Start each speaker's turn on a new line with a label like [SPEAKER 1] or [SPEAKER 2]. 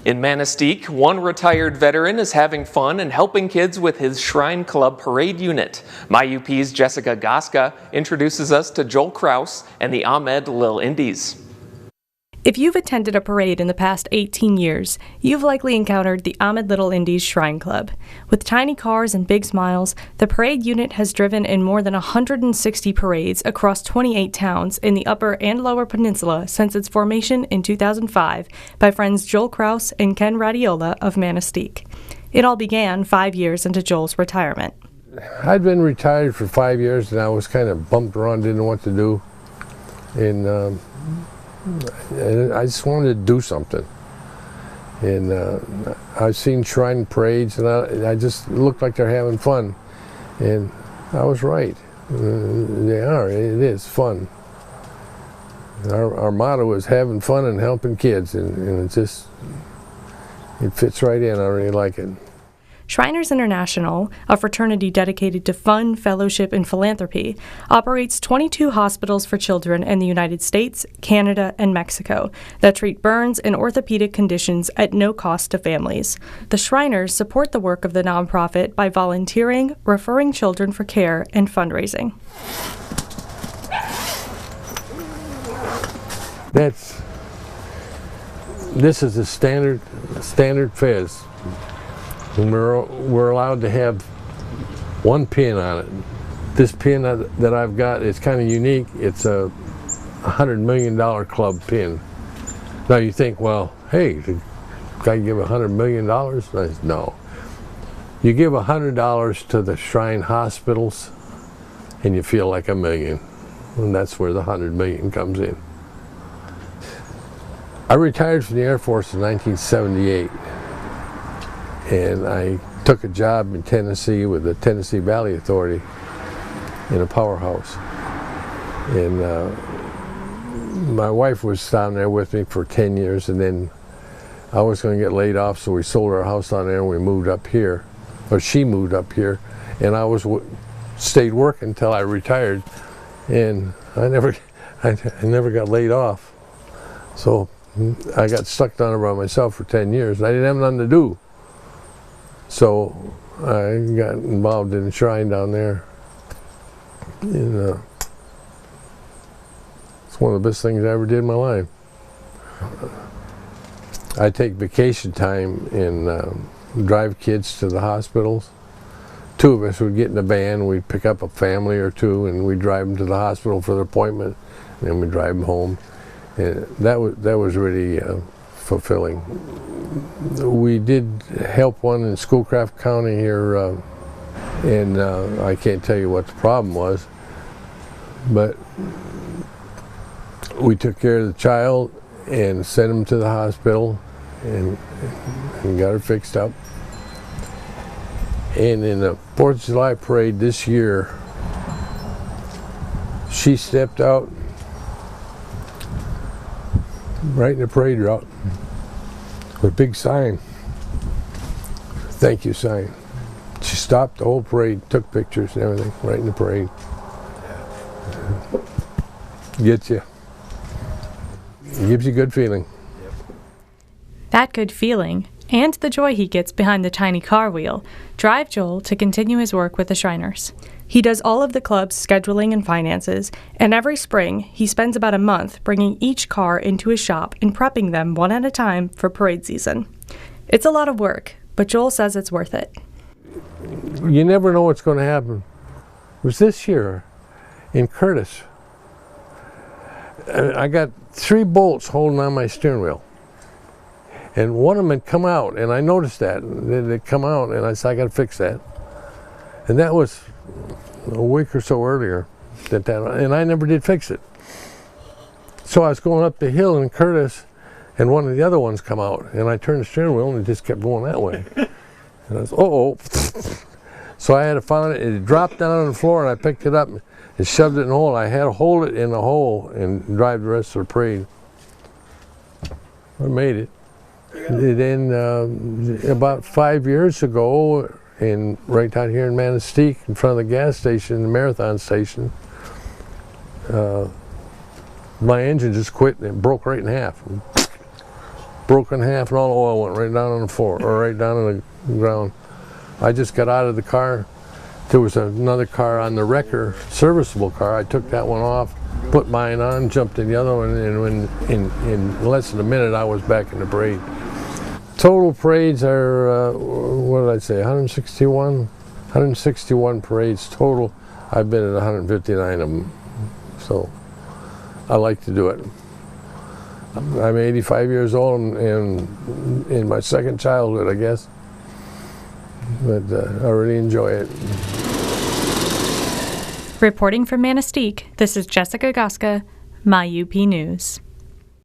[SPEAKER 1] In Manistique, one retired veteran is having fun and helping kids with his Shrine Club parade unit. MyUP's Jessica Goska introduces us to Joel Kraus and the Ahmed Li'l Indys.
[SPEAKER 2] If you've attended a parade in the past 18 years, you've likely encountered the Ahmed Li'l Indys Shrine Club. With tiny cars and big smiles, the parade unit has driven in more than 160 parades across 28 towns in the Upper and Lower Peninsula since its formation in 2005 by friends Joel Kraus and Ken Radiola of Manistique. It all began 5 years into Joel's retirement.
[SPEAKER 3] I'd been retired for 5 years and I was kind of bumped around, didn't know what to do. And I just wanted to do something, and I've seen shrine parades, and I just looked like they're having fun, and I was right. They are. It is fun. Our motto is having fun and helping kids, and it fits right in. I really like it.
[SPEAKER 2] Shriners International, a fraternity dedicated to fun, fellowship, and philanthropy, operates 22 hospitals for children in the United States, Canada, and Mexico that treat burns and orthopedic conditions at no cost to families. The Shriners support the work of the nonprofit by volunteering, referring children for care, and fundraising.
[SPEAKER 3] This is a standard fez. And we're allowed to have one pin on it. This pin that I've got is kind of unique. It's a $100 million club pin. Now you think, well, hey, did I give $100 million? No. You give $100 to the Shrine hospitals and you feel like $1 million. And that's where the $100 million comes in. I retired from the Air Force in 1978. And I took a job in Tennessee with the Tennessee Valley Authority in a powerhouse. And my wife was down there with me for 10 years, and then I was going to get laid off, so we sold our house down there and we moved up here, or she moved up here, and I stayed working until I retired, and I never got laid off. So I got stuck down there by myself for 10 years, and I didn't have nothing to do. So I got involved in the shrine down there. And, it's one of the best things I ever did in my life. I take vacation time and drive kids to the hospitals. Two of us would get in a van, we'd pick up a family or two, and we'd drive them to the hospital for their appointment, and then we'd drive them home. And that was really fulfilling. We did help one in Schoolcraft County here, and I can't tell you what the problem was, but we took care of the child and sent him to the hospital and got her fixed up. And in the 4th of July parade this year, she stepped out right in the parade route with a big sign, thank you sign. She stopped the whole parade, took pictures and everything, right in the parade. Gets you. It gives you a good feeling.
[SPEAKER 2] That good feeling, and the joy he gets behind the tiny car wheel, drive Joel to continue his work with the Shriners. He does all of the club's scheduling and finances, and every spring he spends about a month bringing each car into his shop and prepping them one at a time for parade season. It's a lot of work, but Joel says it's worth it.
[SPEAKER 3] You never know what's going to happen. It was this year in Curtis. I got 3 bolts holding on my steering wheel. And one of them had come out, and I noticed that. They'd come out, and I said, I got to fix that. And that was a week or so earlier, and I never did fix it. So I was going up the hill in Curtis, and one of the other ones come out, and I turned the steering wheel, and it just kept going that way. And I was, uh-oh. So I had to find it. It dropped down on the floor, and I picked it up and shoved it in the hole. I had to hold it in the hole and drive the rest of the parade. I made it. And then about 5 years ago, right down here in Manistique, in front of the gas station, the Marathon station, my engine just quit and it broke right in half. broke in half, and all the oil went right down on the floor, or right down on the ground. I just got out of the car. There was another car on the wrecker, serviceable car. I took that one off, put mine on, jumped in the other one, and in less than a minute, I was back in the parade. Total parades are, what did I say, 161? 161 parades total. I've been at 159 of them, so I like to do it. I'm 85 years old and in my second childhood, I guess, but I really enjoy it.
[SPEAKER 2] Reporting from Manistique, this is Jessica Goska, My UP News.